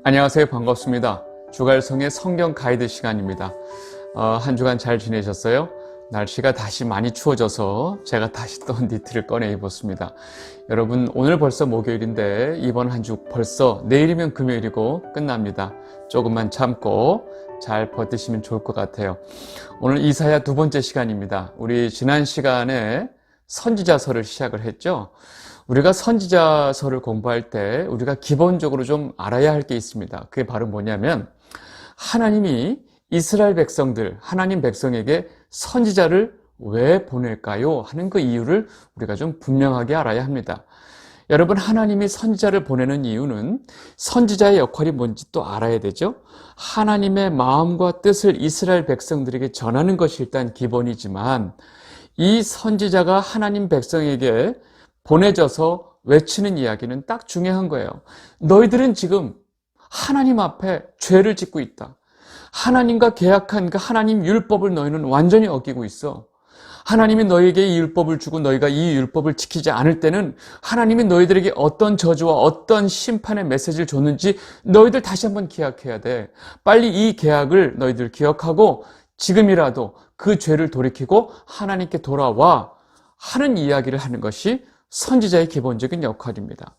안녕하세요. 반갑습니다. 주갈성의 성경 가이드 시간입니다. 한 주간 잘 지내셨어요? 날씨가 다시 많이 추워져서 제가 다시 또 니트를 꺼내 입었습니다. 여러분, 오늘 벌써 목요일인데 이번 한 주 벌써 내일이면 금요일이고 끝납니다. 조금만 참고 잘 버티시면 좋을 것 같아요. 오늘 이사야 두 번째 시간입니다. 우리 지난 시간에 선지자서를 시작을 했죠. 우리가 선지자서를 공부할 때 우리가 기본적으로 좀 알아야 할 게 있습니다. 그게 바로 뭐냐면 하나님이 이스라엘 백성들, 하나님 백성에게 선지자를 왜 보낼까요? 하는 그 이유를 우리가 좀 분명하게 알아야 합니다. 여러분, 하나님이 선지자를 보내는 이유는 선지자의 역할이 뭔지 또 알아야 되죠. 하나님의 마음과 뜻을 이스라엘 백성들에게 전하는 것이 일단 기본이지만 이 선지자가 하나님 백성에게 보내져서 외치는 이야기는 딱 중요한 거예요. 너희들은 지금 하나님 앞에 죄를 짓고 있다. 하나님과 계약한 그 하나님 율법을 너희는 완전히 어기고 있어. 하나님이 너희에게 이 율법을 주고 너희가 이 율법을 지키지 않을 때는 하나님이 너희들에게 어떤 저주와 어떤 심판의 메시지를 줬는지 너희들 다시 한번 기억해야 돼. 빨리 이 계약을 너희들 기억하고 지금이라도 그 죄를 돌이키고 하나님께 돌아와 하는 이야기를 하는 것이 선지자의 기본적인 역할입니다.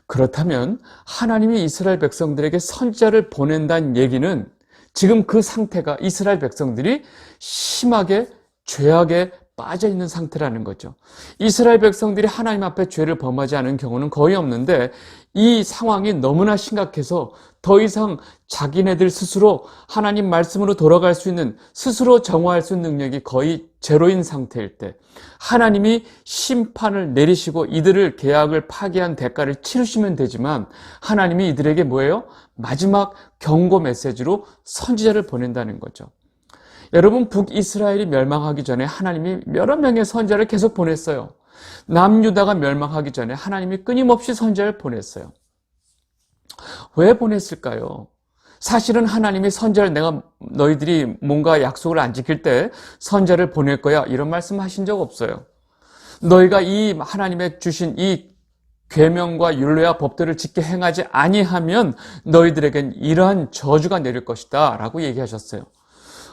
그렇다면 하나님이 이스라엘 백성들에게 선지자를 보낸다는 얘기는 지금 그 상태가 이스라엘 백성들이 심하게 죄악에 빠져 있는 상태라는 거죠. 이스라엘 백성들이 하나님 앞에 죄를 범하지 않은 경우는 거의 없는데 이 상황이 너무나 심각해서 더 이상 자기네들 스스로 하나님 말씀으로 돌아갈 수 있는, 스스로 정화할 수 있는 능력이 거의 제로인 상태일 때 하나님이 심판을 내리시고 이들을 계약을 파기한 대가를 치르시면 되지만 하나님이 이들에게 뭐예요? 마지막 경고 메시지로 선지자를 보낸다는 거죠. 여러분, 북이스라엘이 멸망하기 전에 하나님이 여러 명의 선지자를 계속 보냈어요. 남유다가 멸망하기 전에 하나님이 끊임없이 선지자를 보냈어요. 왜 보냈을까요? 사실은 하나님이 선지자를 내가 너희들이 뭔가 약속을 안 지킬 때 선지자를 보낼 거야 이런 말씀 하신 적 없어요. 너희가 이 하나님의 주신 이 계명과 율례와 법들을 지켜 행하지 아니하면 너희들에겐 이러한 저주가 내릴 것이다 라고 얘기하셨어요.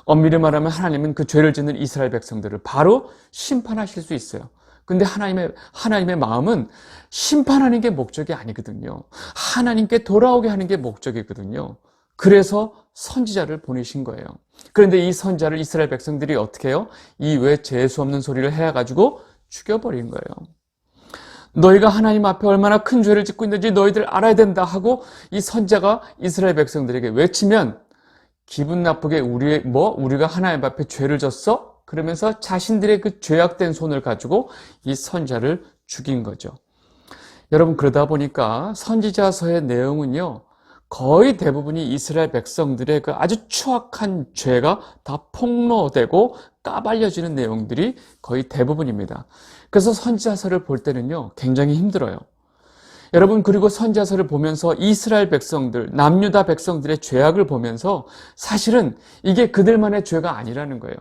엄밀히 말하면 하나님은 그 죄를 짓는 이스라엘 백성들을 바로 심판하실 수 있어요. 근데 하나님의 마음은 심판하는 게 목적이 아니거든요. 하나님께 돌아오게 하는 게 목적이거든요. 그래서 선지자를 보내신 거예요. 그런데 이 선지자를 이스라엘 백성들이 어떻게 해요? 이 왜 재수 없는 소리를 해가지고 죽여버린 거예요. 너희가 하나님 앞에 얼마나 큰 죄를 짓고 있는지 너희들 알아야 된다 하고 이 선지자가 이스라엘 백성들에게 외치면 기분 나쁘게 우리가 하나님 앞에 죄를 졌어? 그러면서 자신들의 그 죄악된 손을 가지고 이 선지자를 죽인 거죠. 여러분, 그러다 보니까 선지자서의 내용은요, 거의 대부분이 이스라엘 백성들의 그 아주 추악한 죄가 다 폭로되고 까발려지는 내용들이 거의 대부분입니다. 그래서 선지자서를 볼 때는요, 굉장히 힘들어요. 여러분, 그리고 선지자서를 보면서 이스라엘 백성들, 남유다 백성들의 죄악을 보면서 사실은 이게 그들만의 죄가 아니라는 거예요.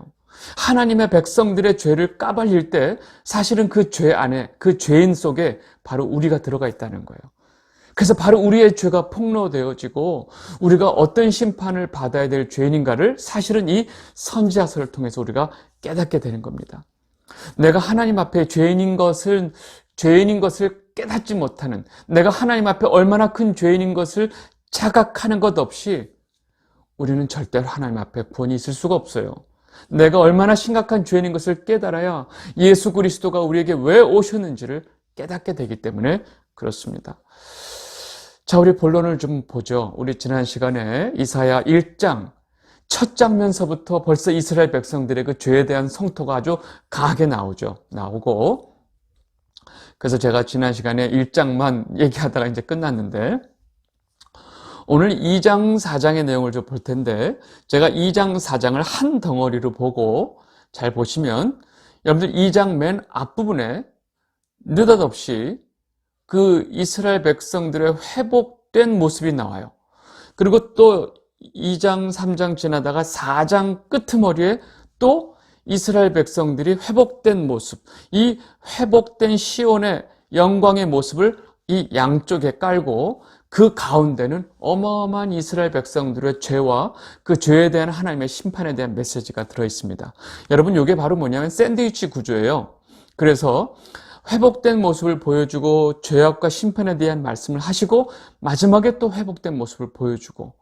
하나님의 백성들의 죄를 까발릴 때 사실은 그 죄 안에, 그 죄인 속에 바로 우리가 들어가 있다는 거예요. 그래서 바로 우리의 죄가 폭로되어지고 우리가 어떤 심판을 받아야 될 죄인인가를 사실은 이 선지자서를 통해서 우리가 깨닫게 되는 겁니다. 내가 하나님 앞에 죄인인 것을 깨닫지 못하는, 내가 하나님 앞에 얼마나 큰 죄인인 것을 자각하는 것 없이 우리는 절대로 하나님 앞에 구원이 있을 수가 없어요. 내가 얼마나 심각한 죄인인 것을 깨달아야 예수 그리스도가 우리에게 왜 오셨는지를 깨닫게 되기 때문에 그렇습니다. 자, 우리 본론을 좀 보죠. 우리 지난 시간에 이사야 1장 첫 장면서부터 벌써 이스라엘 백성들의 그 죄에 대한 성토가 아주 강하게 나오고, 그래서 제가 지난 시간에 1장만 얘기하다가 이제 끝났는데 오늘 2장, 4장의 내용을 좀 볼 텐데 제가 2장, 4장을 한 덩어리로 보고 잘 보시면 여러분들 2장 맨 앞부분에 느닷없이 그 이스라엘 백성들의 회복된 모습이 나와요. 그리고 또 2장, 3장 지나다가 4장 끄트머리에 또 이스라엘 백성들이 회복된 모습, 이 회복된 시온의 영광의 모습을 이 양쪽에 깔고 그 가운데는 어마어마한 이스라엘 백성들의 죄와 그 죄에 대한 하나님의 심판에 대한 메시지가 들어있습니다. 여러분, 이게 바로 뭐냐면 샌드위치 구조예요. 그래서 회복된 모습을 보여주고 죄악과 심판에 대한 말씀을 하시고 마지막에 또 회복된 모습을 보여주고,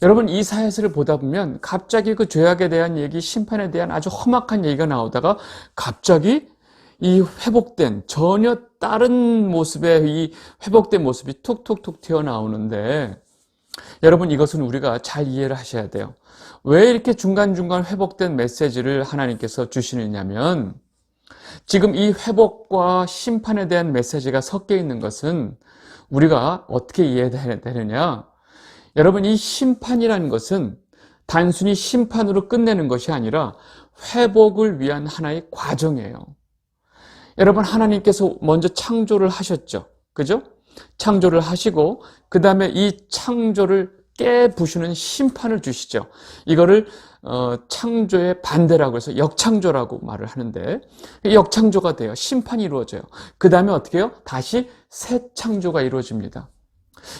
여러분, 이 사회를 보다 보면 갑자기 그 죄악에 대한 얘기, 심판에 대한 아주 험악한 얘기가 나오다가 갑자기 이 회복된 전혀 다른 모습의 이 회복된 모습이 툭툭툭 튀어나오는데, 여러분, 이것은 우리가 잘 이해를 하셔야 돼요. 왜 이렇게 중간중간 회복된 메시지를 하나님께서 주시느냐면, 지금 이 회복과 심판에 대한 메시지가 섞여 있는 것은 우리가 어떻게 이해해야 되느냐? 여러분, 이 심판이라는 것은 단순히 심판으로 끝내는 것이 아니라 회복을 위한 하나의 과정이에요. 여러분, 하나님께서 먼저 창조를 하셨죠. 그죠? 창조를 하시고 그 다음에 이 창조를 깨부수는 심판을 주시죠. 이거를 창조의 반대라고 해서 역창조라고 말을 하는데, 역창조가 돼요. 심판이 이루어져요. 그 다음에 어떻게 해요? 다시 새 창조가 이루어집니다.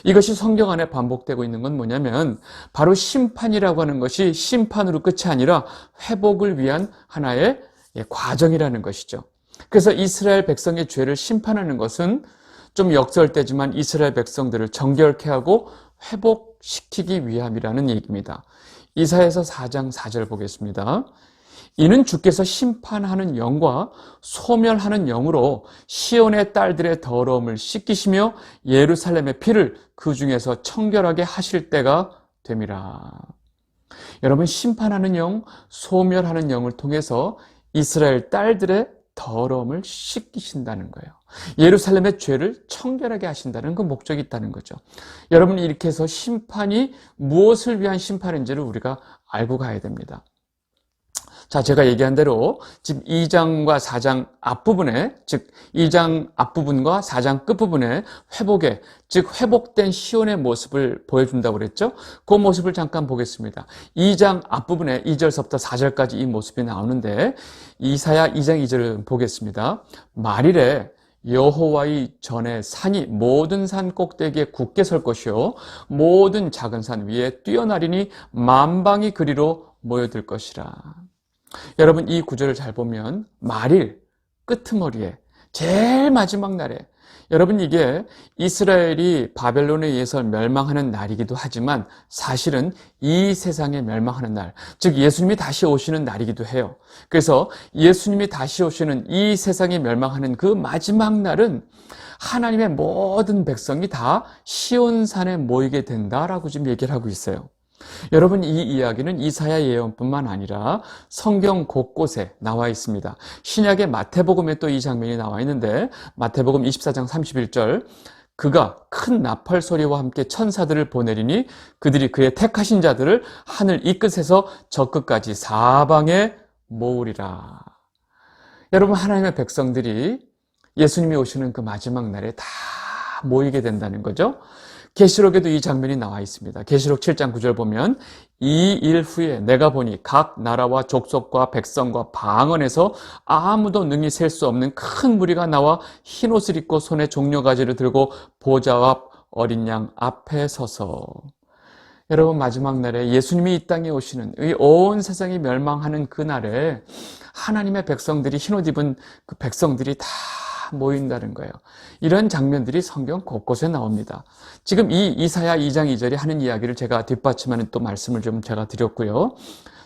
이것이 성경 안에 반복되고 있는 건 뭐냐면 바로 심판이라고 하는 것이 심판으로 끝이 아니라 회복을 위한 하나의 과정이라는 것이죠. 그래서 이스라엘 백성의 죄를 심판하는 것은 좀 역설되지만 이스라엘 백성들을 정결케 하고 회복시키기 위함이라는 얘기입니다. 이사야서 4장 4절 보겠습니다. 이는 주께서 심판하는 영과 소멸하는 영으로 시온의 딸들의 더러움을 씻기시며 예루살렘의 피를 그 중에서 청결하게 하실 때가 됨이라. 여러분, 심판하는 영, 소멸하는 영을 통해서 이스라엘 딸들의 더러움을 씻기신다는 거예요. 예루살렘의 죄를 청결하게 하신다는 그 목적이 있다는 거죠. 여러분, 이렇게 해서 심판이 무엇을 위한 심판인지를 우리가 알고 가야 됩니다. 자, 제가 얘기한 대로 지금 2장과 4장 앞부분에, 즉 2장 앞부분과 4장 끝부분에 회복의, 즉 회복된 시온의 모습을 보여준다고 그랬죠. 그 모습을 잠깐 보겠습니다. 2장 앞부분에 2절서부터 4절까지 이 모습이 나오는데, 이사야 2장 2절을 보겠습니다. 말일에 여호와의 전에 산이 모든 산 꼭대기에 굳게 설 것이요 모든 작은 산 위에 뛰어나리니 만방이 그리로 모여들 것이라. 여러분, 이 구절을 잘 보면 말일, 끄트머리에, 제일 마지막 날에, 여러분, 이게 이스라엘이 바벨론에 의해서 멸망하는 날이기도 하지만 사실은 이 세상에 멸망하는 날, 즉 예수님이 다시 오시는 날이기도 해요. 그래서 예수님이 다시 오시는 이 세상에 멸망하는 그 마지막 날은 하나님의 모든 백성이 다 시온산에 모이게 된다라고 지금 얘기를 하고 있어요. 여러분, 이 이야기는 이사야 예언뿐만 아니라 성경 곳곳에 나와 있습니다. 신약의 마태복음에 또 이 장면이 나와 있는데, 마태복음 24장 31절, 그가 큰 나팔 소리와 함께 천사들을 보내리니 그들이 그의 택하신 자들을 하늘 이 끝에서 저 끝까지 사방에 모으리라. 여러분, 하나님의 백성들이 예수님이 오시는 그 마지막 날에 다 모이게 된다는 거죠. 계시록에도 이 장면이 나와 있습니다. 계시록 7장 9절 보면, 이 일 후에 내가 보니 각 나라와 족속과 백성과 방언에서 아무도 능히 셀 수 없는 큰 무리가 나와 흰옷을 입고 손에 종려가지를 들고 보좌와 어린 양 앞에 서서. 여러분, 마지막 날에 예수님이 이 땅에 오시는, 이 온 세상이 멸망하는 그 날에 하나님의 백성들이, 흰옷 입은 그 백성들이 다 모인다는 거예요. 이런 장면들이 성경 곳곳에 나옵니다. 지금 이 이사야 2장 2절이 하는 이야기를 제가 뒷받침하는 또 말씀을 좀 제가 드렸고요.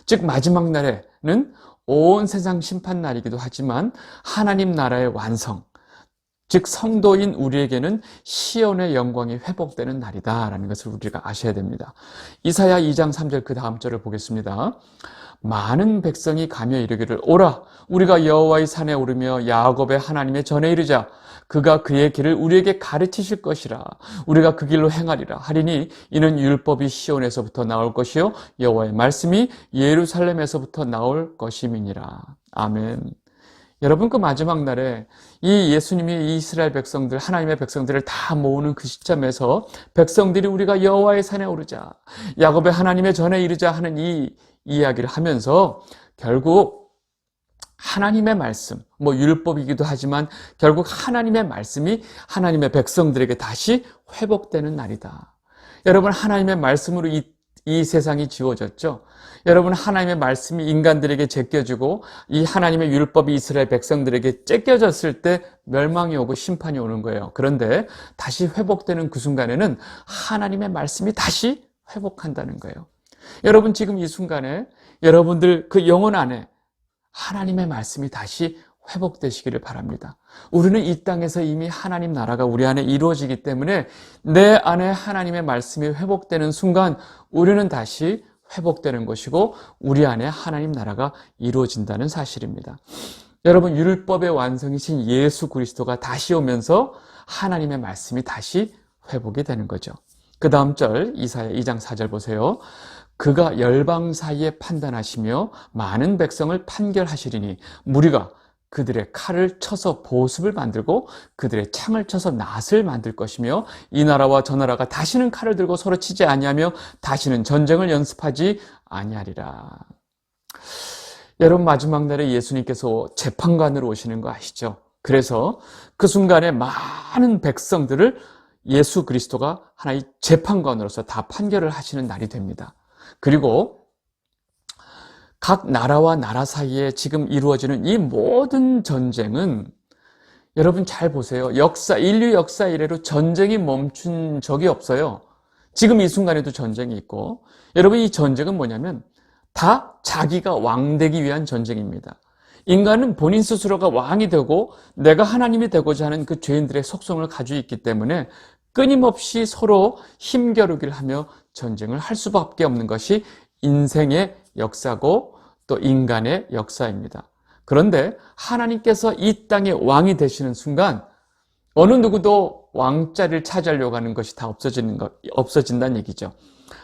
즉 마지막 날에는 온 세상 심판 날이기도 하지만 하나님 나라의 완성, 즉 성도인 우리에게는 시온의 영광이 회복되는 날이다라는 것을 우리가 아셔야 됩니다. 이사야 2장 3절 그 다음 절을 보겠습니다. 많은 백성이 가며 이르기를, 오라, 우리가 여호와의 산에 오르며 야곱의 하나님의 전에 이르자. 그가 그의 길을 우리에게 가르치실 것이라. 우리가 그 길로 행하리라 하리니 이는 율법이 시온에서부터 나올 것이요 여호와의 말씀이 예루살렘에서부터 나올 것임이니라. 아멘. 여러분, 그 마지막 날에 이 예수님이 이스라엘 백성들, 하나님의 백성들을 다 모으는 그 시점에서 백성들이 우리가 여호와의 산에 오르자, 야곱의 하나님의 전에 이르자 하는 이 이야기를 하면서 결국 하나님의 말씀, 율법이기도 하지만 결국 하나님의 말씀이 하나님의 백성들에게 다시 회복되는 날이다. 여러분, 하나님의 말씀으로 이 세상이 지워졌죠. 여러분, 하나님의 말씀이 인간들에게 제껴지고 이 하나님의 율법이 이스라엘 백성들에게 째껴졌을 때 멸망이 오고 심판이 오는 거예요. 그런데 다시 회복되는 그 순간에는 하나님의 말씀이 다시 회복한다는 거예요. 여러분, 지금 이 순간에 여러분들 그 영혼 안에 하나님의 말씀이 다시 회복되시기를 바랍니다. 우리는 이 땅에서 이미 하나님 나라가 우리 안에 이루어지기 때문에 내 안에 하나님의 말씀이 회복되는 순간 우리는 다시 회복되는 것이고 우리 안에 하나님 나라가 이루어진다는 사실입니다. 여러분, 율법의 완성이신 예수 그리스도가 다시 오면서 하나님의 말씀이 다시 회복이 되는 거죠. 그 다음 절 이사야 2장 4절 보세요. 그가 열방 사이에 판단하시며 많은 백성을 판결하시리니 무리가 그들의 칼을 쳐서 보습을 만들고 그들의 창을 쳐서 낫을 만들 것이며 이 나라와 저 나라가 다시는 칼을 들고 서로 치지 아니하며 다시는 전쟁을 연습하지 아니하리라. 여러분, 마지막 날에 예수님께서 재판관으로 오시는 거 아시죠? 그래서 그 순간에 많은 백성들을 예수 그리스도가 하나의 재판관으로서 다 판결을 하시는 날이 됩니다. 그리고 각 나라와 나라 사이에 지금 이루어지는 이 모든 전쟁은 여러분 잘 보세요. 인류 역사 이래로 전쟁이 멈춘 적이 없어요. 지금 이 순간에도 전쟁이 있고, 여러분 이 전쟁은 뭐냐면 다 자기가 왕 되기 위한 전쟁입니다. 인간은 본인 스스로가 왕이 되고 내가 하나님이 되고자 하는 그 죄인들의 속성을 가지고 있기 때문에 끊임없이 서로 힘겨루기를 하며 전쟁을 할 수밖에 없는 것이 인생의 역사고 또 인간의 역사입니다. 그런데 하나님께서 이 땅의 왕이 되시는 순간 어느 누구도 왕자리를 차지하려고 하는 것이 다 없어진다는 얘기죠.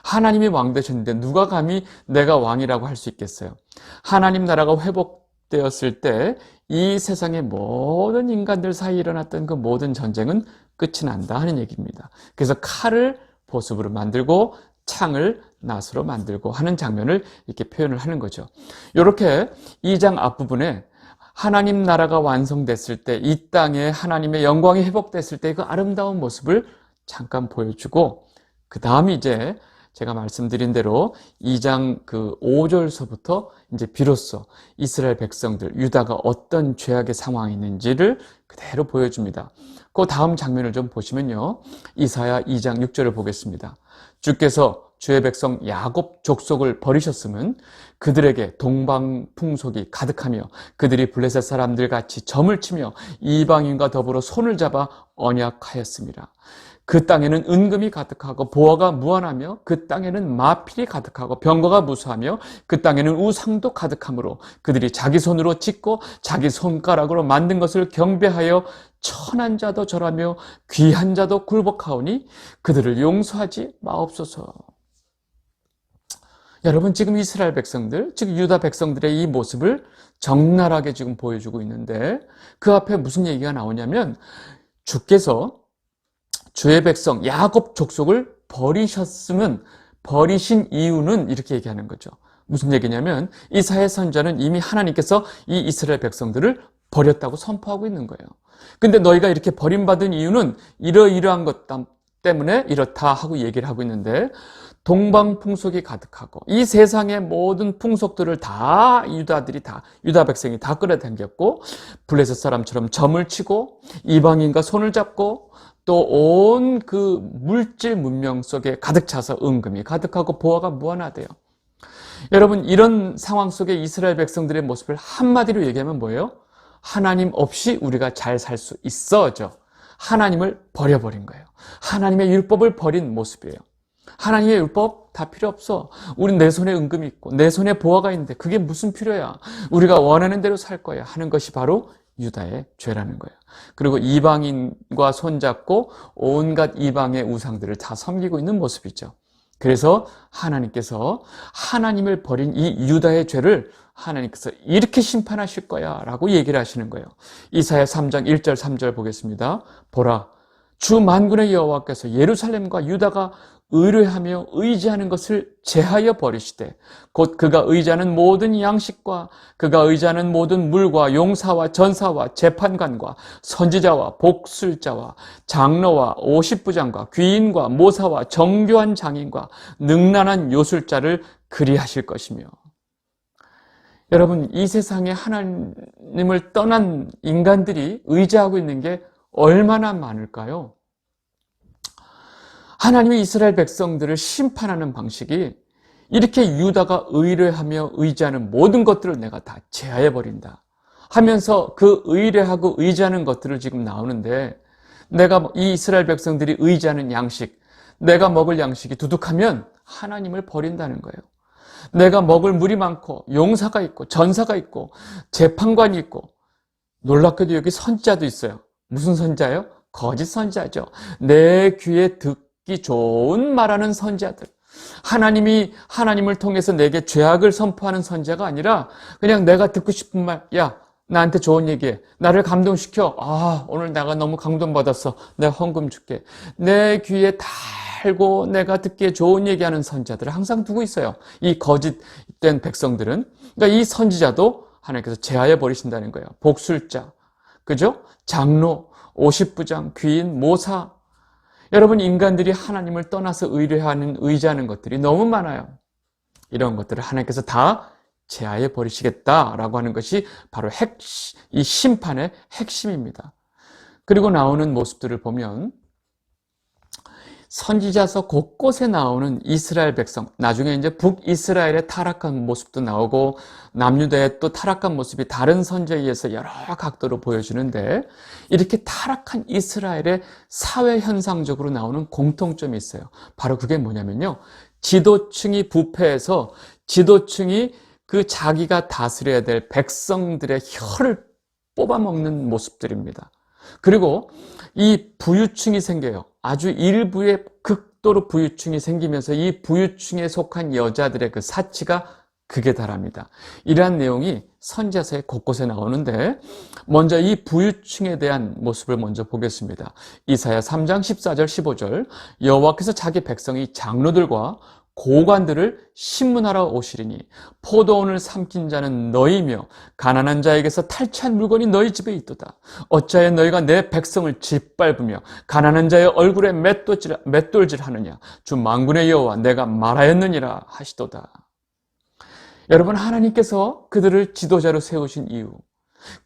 하나님이 왕 되셨는데 누가 감히 내가 왕이라고 할 수 있겠어요? 하나님 나라가 회복되었을 때 이 세상의 모든 인간들 사이에 일어났던 그 모든 전쟁은 끝이 난다 하는 얘기입니다. 그래서 칼을 보습으로 만들고 창을 낫으로 만들고 하는 장면을 이렇게 표현을 하는 거죠. 이렇게 2장 앞부분에 하나님 나라가 완성됐을 때 이 땅에 하나님의 영광이 회복됐을 때 그 아름다운 모습을 잠깐 보여주고 그 다음이 이제 제가 말씀드린 대로 2장 그 5절서부터 이제 비로소 이스라엘 백성들, 유다가 어떤 죄악의 상황이 있는지를 그대로 보여줍니다. 그 다음 장면을 좀 보시면요. 이사야 2장 6절을 보겠습니다. 주께서 주의 백성 야곱 족속을 버리셨으면 그들에게 동방 풍속이 가득하며 그들이 블레셋 사람들 같이 점을 치며 이방인과 더불어 손을 잡아 언약하였습니다. 그 땅에는 은금이 가득하고 보화가 무한하며 그 땅에는 마필이 가득하고 병거가 무수하며 그 땅에는 우상도 가득하므로 그들이 자기 손으로 짓고 자기 손가락으로 만든 것을 경배하여 천한 자도 절하며 귀한 자도 굴복하오니 그들을 용서하지 마옵소서. 여러분, 지금 이스라엘 백성들, 즉 유다 백성들의 이 모습을 적나라하게 지금 보여주고 있는데 그 앞에 무슨 얘기가 나오냐면 주께서 주의 백성 야곱 족속을 버리셨으면 버리신 이유는 이렇게 얘기하는 거죠. 무슨 얘기냐면 이사야 선지자는 이미 하나님께서 이 이스라엘 백성들을 버렸다고 선포하고 있는 거예요. 근데 너희가 이렇게 버림받은 이유는 이러이러한 것 때문에 이렇다 하고 얘기를 하고 있는데 동방 풍속이 가득하고 이 세상의 모든 풍속들을 다 유다 백성이 다 끌어당겼고 블레셋 사람처럼 점을 치고 이방인과 손을 잡고 또 온 그 물질 문명 속에 가득 차서 은금이 가득하고 보화가 무한하대요. 여러분, 이런 상황 속에 이스라엘 백성들의 모습을 한마디로 얘기하면 뭐예요? 하나님 없이 우리가 잘 살 수 있어죠. 하나님을 버려버린 거예요. 하나님의 율법을 버린 모습이에요. 하나님의 율법 다 필요 없어. 우린 내 손에 은금이 있고 내 손에 보화가 있는데 그게 무슨 필요야. 우리가 원하는 대로 살 거야 하는 것이 바로 유다의 죄라는 거예요. 그리고 이방인과 손잡고 온갖 이방의 우상들을 다 섬기고 있는 모습이죠. 그래서 하나님께서 하나님을 버린 이 유다의 죄를 하나님께서 이렇게 심판하실 거야 라고 얘기를 하시는 거예요. 이사야 3장 1절 3절 보겠습니다. 보라, 주 만군의 여호와께서 예루살렘과 유다가 의뢰하며 의지하는 것을 제하여 버리시되 곧 그가 의지하는 모든 양식과 그가 의지하는 모든 물과 용사와 전사와 재판관과 선지자와 복술자와 장로와 오십부장과 귀인과 모사와 정교한 장인과 능란한 요술자를 그리하실 것이며. 여러분, 이 세상에 하나님을 떠난 인간들이 의지하고 있는 게 얼마나 많을까요? 하나님이 이스라엘 백성들을 심판하는 방식이 이렇게 유다가 의뢰하며 의지하는 모든 것들을 내가 다 제하해버린다 하면서 그 의뢰하고 의지하는 것들을 지금 나오는데, 내가 이 이스라엘 백성들이 의지하는 양식, 내가 먹을 양식이 두둑하면 하나님을 버린다는 거예요. 내가 먹을 물이 많고 용사가 있고 전사가 있고 재판관이 있고, 놀랍게도 여기 선지자도 있어요. 무슨 선지자예요? 거짓 선지자죠. 내 귀에 듣기 좋은 말하는 선지자들. 하나님이 하나님을 통해서 내게 죄악을 선포하는 선지자가 아니라 그냥 내가 듣고 싶은 말, 야 나한테 좋은 얘기해, 나를 감동시켜, 오늘 내가 너무 감동받았어, 내가 헌금 줄게. 내 귀에 달고 내가 듣기에 좋은 얘기하는 선지자들을 항상 두고 있어요. 이 거짓된 백성들은. 그러니까 이 선지자도 하나님께서 제하해 버리신다는 거예요. 복술자, 그죠? 장로, 오십부장, 귀인, 모사. 여러분, 인간들이 하나님을 떠나서 의지하는 것들이 너무 많아요. 이런 것들을 하나님께서 다 제하해 버리시겠다라고 하는 것이 바로 이 심판의 핵심입니다. 그리고 나오는 모습들을 보면 선지자서 곳곳에 나오는 이스라엘 백성, 나중에 이제 북이스라엘의 타락한 모습도 나오고 남유다의 또 타락한 모습이 다른 선지자에 의해서 여러 각도로 보여주는데, 이렇게 타락한 이스라엘의 사회 현상적으로 나오는 공통점이 있어요. 바로 그게 뭐냐면요, 지도층이 부패해서 지도층이 그 자기가 다스려야 될 백성들의 혀를 뽑아먹는 모습들입니다. 그리고 이 부유층이 생겨요. 아주 일부의 극도로 부유층이 생기면서 이 부유층에 속한 여자들의 그 사치가 극에 달합니다. 이러한 내용이 선지자서에 곳곳에 나오는데, 먼저 이 부유층에 대한 모습을 먼저 보겠습니다. 이사야 3장 14절 15절, 여호와께서 자기 백성이 장로들과 고관들을 신문하러 오시리니 포도원을 삼킨 자는 너희며 가난한 자에게서 탈취한 물건이 너희 집에 있도다. 어찌하여 너희가 내 백성을 짓밟으며 가난한 자의 얼굴에 맷돌질하느냐. 주 만군의 여호와 내가 말하였느니라 하시도다. 여러분, 하나님께서 그들을 지도자로 세우신 이유,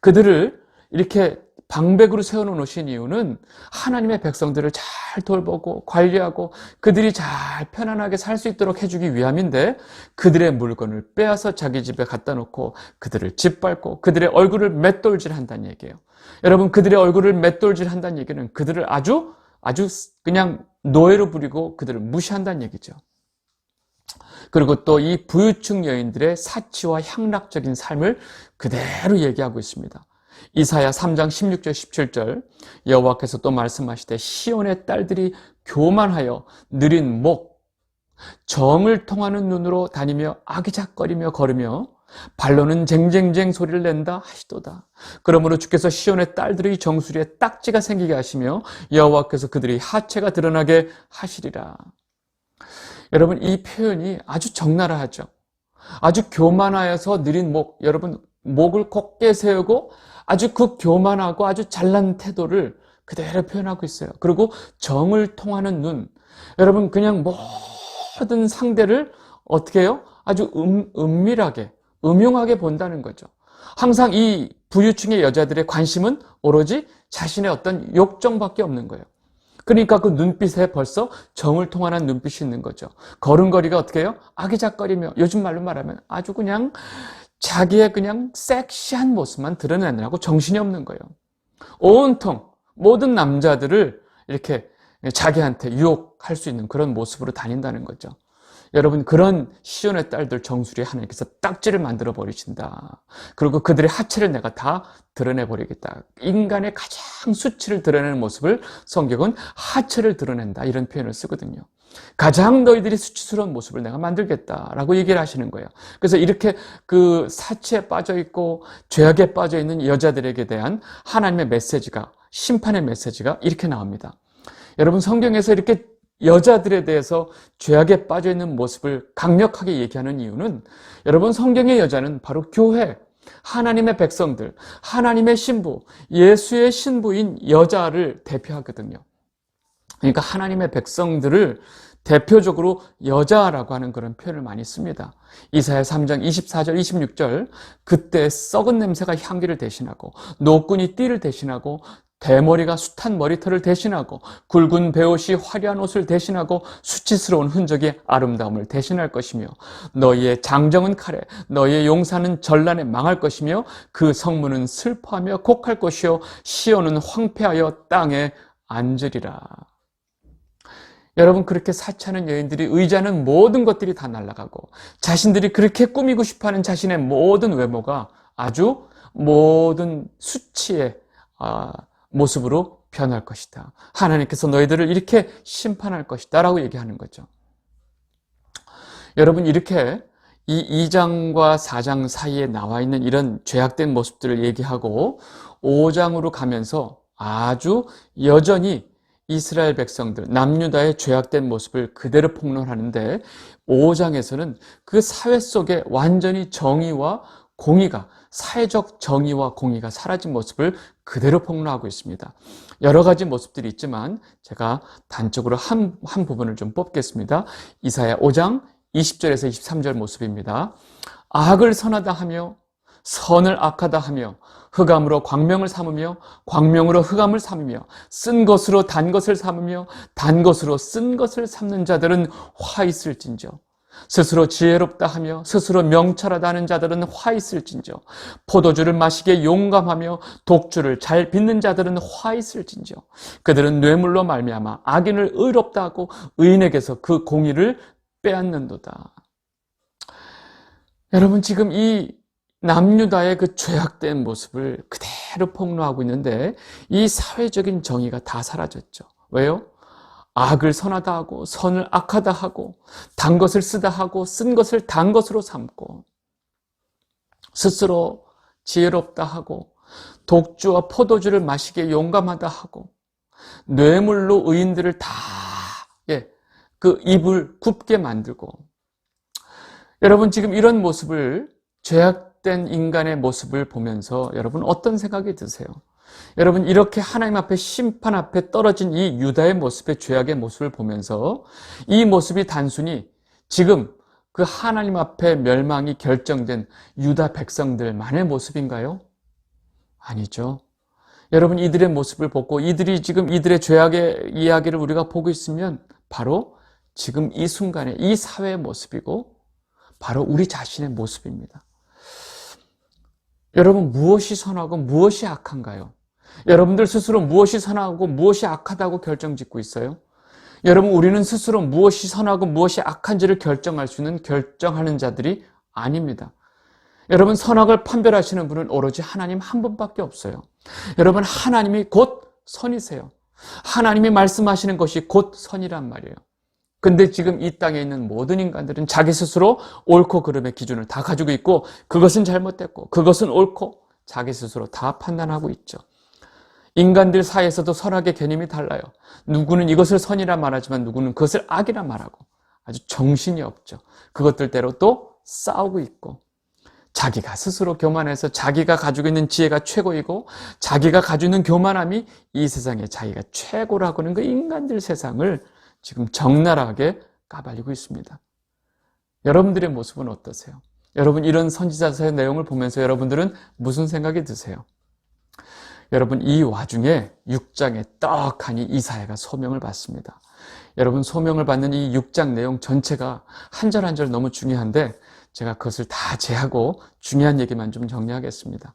그들을 이렇게 방백으로 세워놓으신 이유는 하나님의 백성들을 잘 돌보고 관리하고 그들이 잘 편안하게 살 수 있도록 해주기 위함인데, 그들의 물건을 빼앗아 자기 집에 갖다 놓고 그들을 짓밟고 그들의 얼굴을 맷돌질한다는 얘기예요. 여러분, 그들의 얼굴을 맷돌질한다는 얘기는 그들을 아주 그냥 노예로 부리고 그들을 무시한다는 얘기죠. 그리고 또 이 부유층 여인들의 사치와 향락적인 삶을 그대로 얘기하고 있습니다. 이사야 3장 16절 17절, 여호와께서 또 말씀하시되 시온의 딸들이 교만하여 느린 목, 정을 통하는 눈으로 다니며 아기작거리며 걸으며 발로는 쟁쟁쟁 소리를 낸다 하시도다. 그러므로 주께서 시온의 딸들의 정수리에 딱지가 생기게 하시며 여호와께서 그들의 하체가 드러나게 하시리라. 여러분, 이 표현이 아주 적나라하죠. 아주 교만하여서 느린 목, 여러분 목을 곧게 세우고 아주 그 교만하고 아주 잘난 태도를 그대로 표현하고 있어요. 그리고 정을 통하는 눈, 여러분 그냥 모든 상대를 어떻게 해요? 아주 은밀하게, 음흉하게 본다는 거죠. 항상 이 부유층의 여자들의 관심은 오로지 자신의 어떤 욕정밖에 없는 거예요. 그러니까 그 눈빛에 벌써 정을 통하는 눈빛이 있는 거죠. 걸음걸이가 어떻게 해요? 아기작거리며, 요즘 말로 말하면 아주 그냥 자기의 그냥 섹시한 모습만 드러내느라고 정신이 없는 거예요. 온통 모든 남자들을 이렇게 자기한테 유혹할 수 있는 그런 모습으로 다닌다는 거죠. 여러분, 그런 시온의 딸들 정수리에 하나님께서 딱지를 만들어 버리신다. 그리고 그들의 하체를 내가 다 드러내 버리겠다. 인간의 가장 수치를 드러내는 모습을 성경은 하체를 드러낸다, 이런 표현을 쓰거든요. 가장 너희들이 수치스러운 모습을 내가 만들겠다라고 얘기를 하시는 거예요. 그래서 이렇게 그 사치에 빠져 있고 죄악에 빠져 있는 여자들에게 대한 하나님의 메시지가, 심판의 메시지가 이렇게 나옵니다. 여러분, 성경에서 이렇게 여자들에 대해서 죄악에 빠져 있는 모습을 강력하게 얘기하는 이유는, 여러분, 성경의 여자는 바로 교회, 하나님의 백성들, 하나님의 신부, 예수의 신부인 여자를 대표하거든요. 그러니까 하나님의 백성들을 대표적으로 여자라고 하는 그런 표현을 많이 씁니다. 이사야 3장 24절 26절, 그때 썩은 냄새가 향기를 대신하고 노끈이 띠를 대신하고 대머리가 숱한 머리털을 대신하고 굵은 베옷이 화려한 옷을 대신하고 수치스러운 흔적이 아름다움을 대신할 것이며, 너희의 장정은 칼에, 너희의 용사는 전란에 망할 것이며, 그 성문은 슬퍼하며 곡할 것이요 시온은 황폐하여 땅에 앉으리라. 여러분, 그렇게 사치하는 여인들이 의지하는 모든 것들이 다 날아가고, 자신들이 그렇게 꾸미고 싶어하는 자신의 모든 외모가 아주 모든 수치의 모습으로 변할 것이다. 하나님께서 너희들을 이렇게 심판할 것이다 라고 얘기하는 거죠. 여러분, 이렇게 이 2장과 4장 사이에 나와 있는 이런 죄악된 모습들을 얘기하고 5장으로 가면서 아주 여전히 이스라엘 백성들, 남유다의 죄악된 모습을 그대로 폭로하는데, 5장에서는 그 사회 속에 완전히 정의와 공의가, 사회적 정의와 공의가 사라진 모습을 그대로 폭로하고 있습니다. 여러 가지 모습들이 있지만 제가 단적으로 한 부분을 좀 뽑겠습니다. 이사야 5장 20절에서 23절 모습입니다. 악을 선하다 하며 선을 악하다 하며 흑암으로 광명을 삼으며 광명으로 흑암을 삼으며 쓴 것으로 단 것을 삼으며 단 것으로 쓴 것을 삼는 자들은 화 있을진저. 스스로 지혜롭다 하며 스스로 명철하다 하는 자들은 화 있을진저. 포도주를 마시기에 용감하며 독주를 잘 빚는 자들은 화 있을진저. 그들은 뇌물로 말미암아 악인을 의롭다 하고 의인에게서 그 공의를 빼앗는도다. 여러분, 지금 이 남유다의 그 죄악된 모습을 그대로 폭로하고 있는데, 이 사회적인 정의가 다 사라졌죠. 왜요? 악을 선하다 하고 선을 악하다 하고 단 것을 쓰다 하고 쓴 것을 단 것으로 삼고 스스로 지혜롭다 하고 독주와 포도주를 마시기에 용감하다 하고 뇌물로 의인들을 다 그 입을 굽게 만들고, 여러분, 지금 이런 모습을, 죄악된 인간의 모습을 보면서 여러분 어떤 생각이 드세요? 여러분, 이렇게 하나님 앞에 심판 앞에 떨어진 이 유다의 모습의 죄악의 모습을 보면서 이 모습이 단순히 지금 그 하나님 앞에 멸망이 결정된 유다 백성들만의 모습인가요? 아니죠. 여러분, 이들의 모습을 보고 이들이 지금 이들의 죄악의 이야기를 우리가 보고 있으면 바로 지금 이 순간에 이 사회의 모습이고 바로 우리 자신의 모습입니다. 여러분, 무엇이 선하고 무엇이 악한가요? 여러분들 스스로 무엇이 선하고 무엇이 악하다고 결정짓고 있어요? 여러분, 우리는 스스로 무엇이 선하고 무엇이 악한지를 결정할 수 있는 결정하는 자들이 아닙니다. 여러분, 선악을 판별하시는 분은 오로지 하나님 한 분밖에 없어요. 여러분, 하나님이 곧 선이세요. 하나님이 말씀하시는 것이 곧 선이란 말이에요. 근데 지금 이 땅에 있는 모든 인간들은 자기 스스로 옳고 그름의 기준을 다 가지고 있고, 그것은 잘못됐고 그것은 옳고 자기 스스로 다 판단하고 있죠. 인간들 사이에서도 선악의 개념이 달라요. 누구는 이것을 선이라 말하지만 누구는 그것을 악이라 말하고 아주 정신이 없죠. 그것들대로 또 싸우고 있고, 자기가 스스로 교만해서 자기가 가지고 있는 지혜가 최고이고 자기가 가지고 있는 교만함이 이 세상에 자기가 최고라고 하는 그 인간들 세상을 지금 적나라하게 까발리고 있습니다. 여러분들의 모습은 어떠세요? 여러분, 이런 선지자서의 내용을 보면서 여러분들은 무슨 생각이 드세요? 여러분, 이 와중에 6장에 떡하니 이사야가 소명을 받습니다. 여러분, 소명을 받는 이 6장 내용 전체가 한 절 한 절 너무 중요한데 제가 그것을 다 제하고 중요한 얘기만 좀 정리하겠습니다.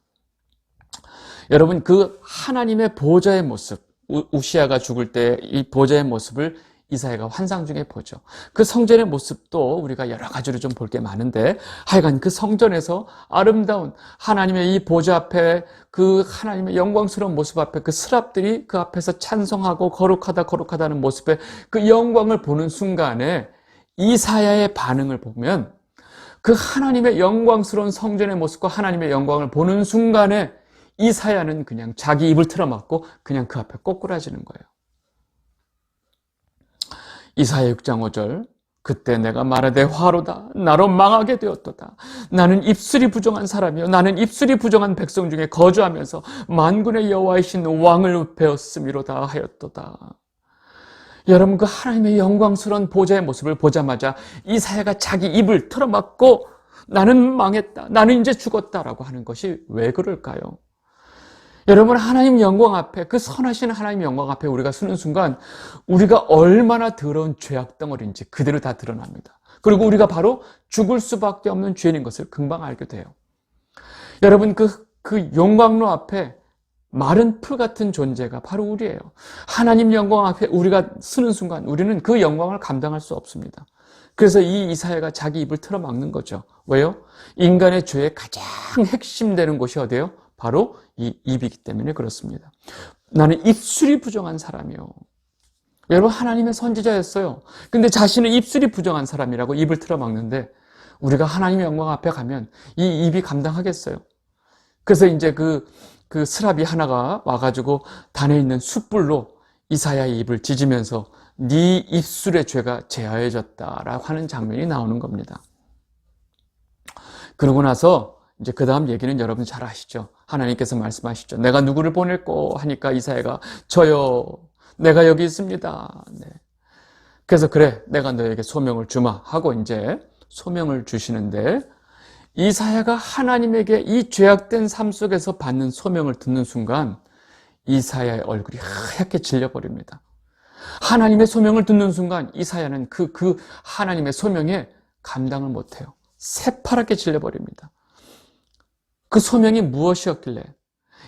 여러분, 그 하나님의 보좌의 모습, 우시아가 죽을 때 이 보좌의 모습을 이사야가 환상 중에 보죠. 그 성전의 모습도 우리가 여러 가지로 좀 볼 게 많은데, 하여간 그 성전에서 아름다운 하나님의 이 보좌 앞에 그 하나님의 영광스러운 모습 앞에 그 스랍들이 그 앞에서 찬송하고 거룩하다는 모습에 그 영광을 보는 순간에 이사야의 반응을 보면, 그 하나님의 영광스러운 성전의 모습과 하나님의 영광을 보는 순간에 이사야는 그냥 자기 입을 틀어막고 그냥 그 앞에 꼬꾸라지는 거예요. 이사야 6장 5절 그때 내가 말하되 화로다 나로 망하게 되었도다. 나는 입술이 부정한 사람이요 나는 입술이 부정한 백성 중에 거주하면서 만군의 여호와이신 왕을 배웠음이로다 하였도다. 여러분, 그 하나님의 영광스러운 보좌의 모습을 보자마자 이사야가 자기 입을 틀어막고 나는 망했다, 나는 이제 죽었다라고 하는 것이 왜 그럴까요? 여러분, 하나님 영광 앞에, 그 선하신 하나님 영광 앞에 우리가 서는 순간 우리가 얼마나 더러운 죄악 덩어리인지 그대로 다 드러납니다. 그리고 우리가 바로 죽을 수밖에 없는 죄인인 것을 금방 알게 돼요. 여러분, 그 영광로 앞에 마른 풀 같은 존재가 바로 우리예요. 하나님 영광 앞에 우리가 서는 순간 우리는 그 영광을 감당할 수 없습니다. 그래서 이 이사야가 자기 입을 틀어막는 거죠. 왜요? 인간의 죄의 가장 핵심되는 곳이 어디예요? 바로 이 입이기 때문에 그렇습니다. 나는 입술이 부정한 사람이요. 여러분, 하나님의 선지자였어요. 근데 자신은 입술이 부정한 사람이라고 입을 틀어막는데 우리가 하나님의 영광 앞에 가면 이 입이 감당하겠어요? 그래서 이제 그 스라비 하나가 와가지고 단에 있는 숯불로 이사야의 입을 찢으면서 네 입술의 죄가 제하여졌다라고 하는 장면이 나오는 겁니다. 그러고 나서 이제 그 다음 얘기는 여러분 잘 아시죠? 하나님께서 말씀하시죠. 내가 누구를 보낼꼬 하니까 이사야가 저요, 내가 여기 있습니다. 네. 그래서 그래, 내가 너에게 소명을 주마 하고 이제 소명을 주시는데 이사야가 하나님에게 이 죄악된 삶 속에서 받는 소명을 듣는 순간 이사야의 얼굴이 하얗게 질려버립니다. 하나님의 소명을 듣는 순간 이사야는 그 하나님의 소명에 감당을 못해요. 새파랗게 질려버립니다. 그 소명이 무엇이었길래?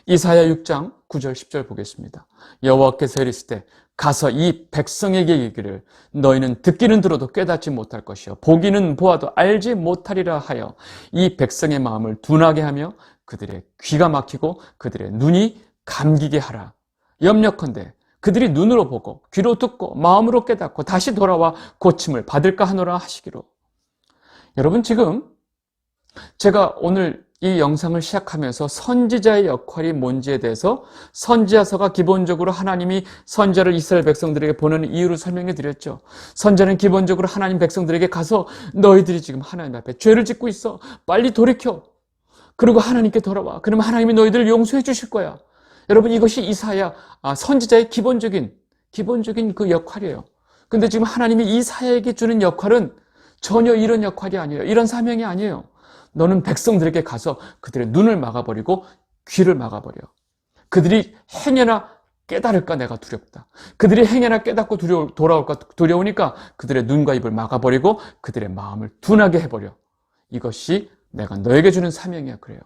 이사야 6장 9절 10절 보겠습니다. 여호와께서 이르시되 가서 이 백성에게 이르기를 너희는 듣기는 들어도 깨닫지 못할 것이요 보기는 보아도 알지 못하리라 하여 이 백성의 마음을 둔하게 하며 그들의 귀가 막히고 그들의 눈이 감기게 하라. 염려컨대 그들이 눈으로 보고 귀로 듣고 마음으로 깨닫고 다시 돌아와 고침을 받을까 하노라 하시기로. 여러분, 지금 제가 오늘 이 영상을 시작하면서 선지자의 역할이 뭔지에 대해서 선지자서가 기본적으로 하나님이 선지자를 이스라엘 백성들에게 보내는 이유를 설명해 드렸죠. 선지자는 기본적으로 하나님 백성들에게 가서 너희들이 지금 하나님 앞에 죄를 짓고 있어. 빨리 돌이켜. 그리고 하나님께 돌아와. 그러면 하나님이 너희들을 용서해 주실 거야. 여러분, 이것이 이사야 선지자의 기본적인 그 역할이에요. 근데 지금 하나님이 이사야에게 주는 역할은 전혀 이런 역할이 아니에요. 이런 사명이 아니에요. 너는 백성들에게 가서 그들의 눈을 막아버리고 귀를 막아버려. 그들이 행여나 깨달을까 내가 두렵다. 그들이 행여나 깨닫고 돌아올까 두려우니까 그들의 눈과 입을 막아버리고 그들의 마음을 둔하게 해버려. 이것이 내가 너에게 주는 사명이야. 그래요.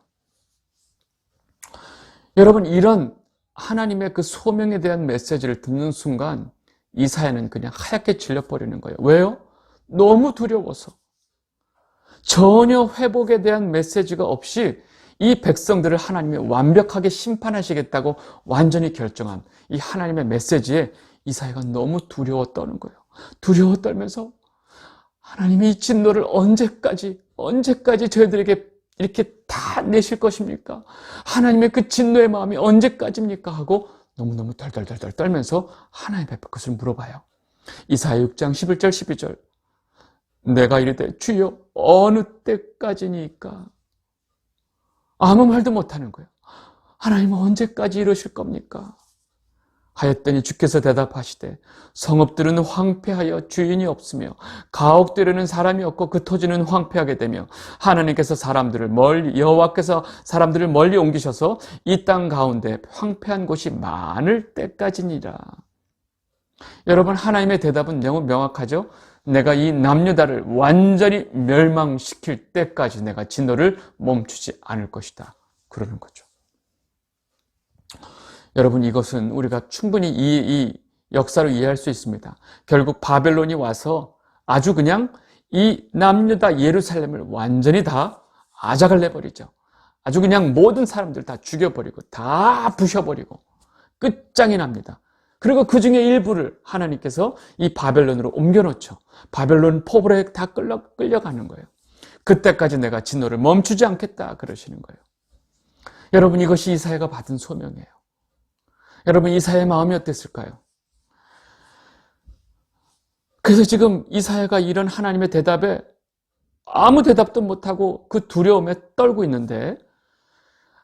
여러분, 이런 하나님의 그 소명에 대한 메시지를 듣는 순간 이사야는 그냥 하얗게 질려버리는 거예요. 왜요? 너무 두려워서. 전혀 회복에 대한 메시지가 없이 이 백성들을 하나님이 완벽하게 심판하시겠다고 완전히 결정한 이 하나님의 메시지에 이사야가 너무 두려워 떠는 거예요. 두려워 떨면서 하나님이 이 진노를 언제까지 저희들에게 이렇게 다 내실 것입니까? 하나님의 그 진노의 마음이 언제까지입니까? 하고 너무너무 덜덜덜 떨면서 하나님 앞에 그것을 물어봐요. 이사야 6장 11절 12절 내가 이르되 주여 어느 때까지니까? 아무 말도 못하는 거예요. 하나님은 언제까지 이러실 겁니까? 하였더니 주께서 대답하시되 성읍들은 황폐하여 주인이 없으며 가옥되려는 사람이 없고 그 토지는 황폐하게 되며 하나님께서 여호와께서 사람들을 멀리 옮기셔서 이 땅 가운데 황폐한 곳이 많을 때까지니라. 여러분, 하나님의 대답은 너무 명확하죠? 내가 이 남유다를 완전히 멸망시킬 때까지 내가 진노를 멈추지 않을 것이다. 그러는 거죠. 여러분, 이것은 우리가 충분히 이 역사로 이해할 수 있습니다. 결국 바벨론이 와서 아주 그냥 이 남유다 예루살렘을 완전히 다 아작을 내버리죠. 아주 그냥 모든 사람들 다 죽여버리고 다 부셔버리고 끝장이 납니다. 그리고 그 중에 일부를 하나님께서 이 바벨론으로 옮겨놓죠. 바벨론 포로에 다 끌려가는 거예요. 그때까지 내가 진노를 멈추지 않겠다 그러시는 거예요. 여러분, 이것이 이사야가 받은 소명이에요. 여러분, 이사야의 마음이 어땠을까요? 그래서 지금 이사야가 이런 하나님의 대답에 아무 대답도 못하고 그 두려움에 떨고 있는데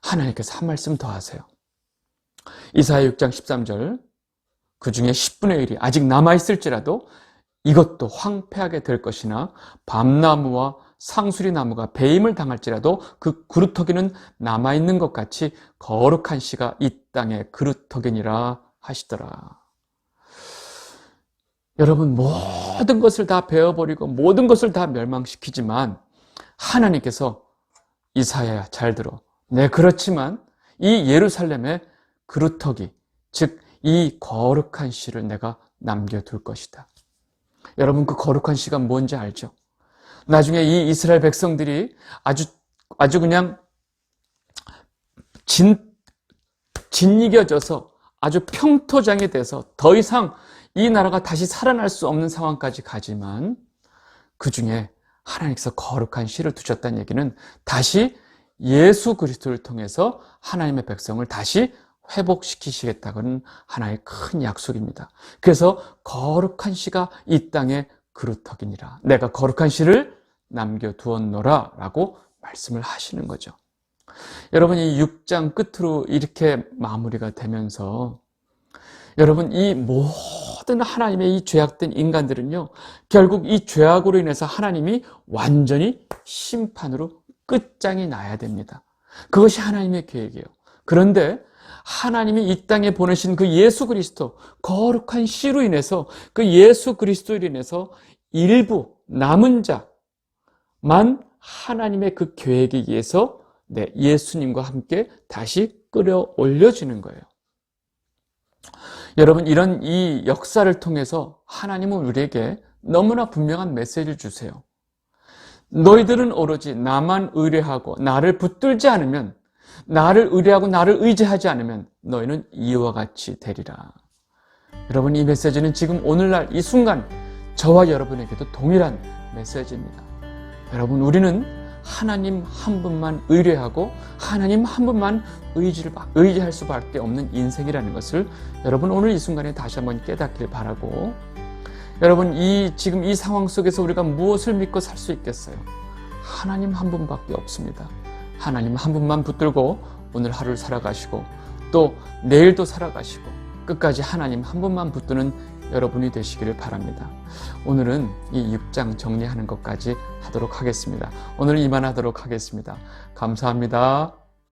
하나님께서 한 말씀 더 하세요. 이사야 6장 13절, 그 중에 10분의 1이 아직 남아있을지라도 이것도 황폐하게 될 것이나 밤나무와 상수리나무가 배임을 당할지라도 그 그루터기는 남아있는 것 같이 거룩한 씨가 이 땅에 그루터기니라 하시더라. 여러분, 모든 것을 다 베어버리고 모든 것을 다 멸망시키지만 하나님께서 이사야야 잘 들어. 네, 그렇지만 이 예루살렘의 그루터기, 즉 이 거룩한 씨를 내가 남겨둘 것이다. 여러분, 그 거룩한 씨가 뭔지 알죠? 나중에 이 이스라엘 백성들이 아주 그냥 짓이겨져서 아주 평토장이 돼서 더 이상 이 나라가 다시 살아날 수 없는 상황까지 가지만 그 중에 하나님께서 거룩한 씨를 두셨다는 얘기는 다시 예수 그리스도를 통해서 하나님의 백성을 다시 회복시키시겠다는 하나의 큰 약속입니다. 그래서 거룩한 씨가 이 땅에 그루터기니라. 내가 거룩한 씨를 남겨두었노라 라고 말씀을 하시는 거죠. 여러분, 이 6장 끝으로 이렇게 마무리가 되면서 여러분, 이 모든 하나님의 이 죄악된 인간들은요, 결국 이 죄악으로 인해서 하나님이 완전히 심판으로 끝장이 나야 됩니다. 그것이 하나님의 계획이에요. 그런데 하나님이 이 땅에 보내신 그 예수 그리스도, 거룩한 씨로 인해서 그 예수 그리스도로 인해서 일부 남은 자만 하나님의 그 계획에 의해서 예수님과 함께 다시 끌어올려지는 거예요. 여러분, 이런 이 역사를 통해서 하나님은 우리에게 너무나 분명한 메시지를 주세요. 너희들은 오로지 나만 의뢰하고 나를 붙들지 않으면, 나를 의뢰하고 나를 의지하지 않으면 너희는 이와 같이 되리라. 여러분, 이 메시지는 지금 오늘날 이 순간 저와 여러분에게도 동일한 메시지입니다. 여러분, 우리는 하나님 한 분만 의뢰하고 하나님 한 분만 의지할 수밖에 없는 인생이라는 것을 여러분 오늘 이 순간에 다시 한번 깨닫길 바라고, 여러분 지금 이 상황 속에서 우리가 무엇을 믿고 살 수 있겠어요? 하나님 한 분밖에 없습니다. 하나님 한 분만 붙들고 오늘 하루를 살아가시고 또 내일도 살아가시고 끝까지 하나님 한 분만 붙드는 여러분이 되시기를 바랍니다. 오늘은 이 6장 정리하는 것까지 하도록 하겠습니다. 오늘 이만하도록 하겠습니다. 감사합니다.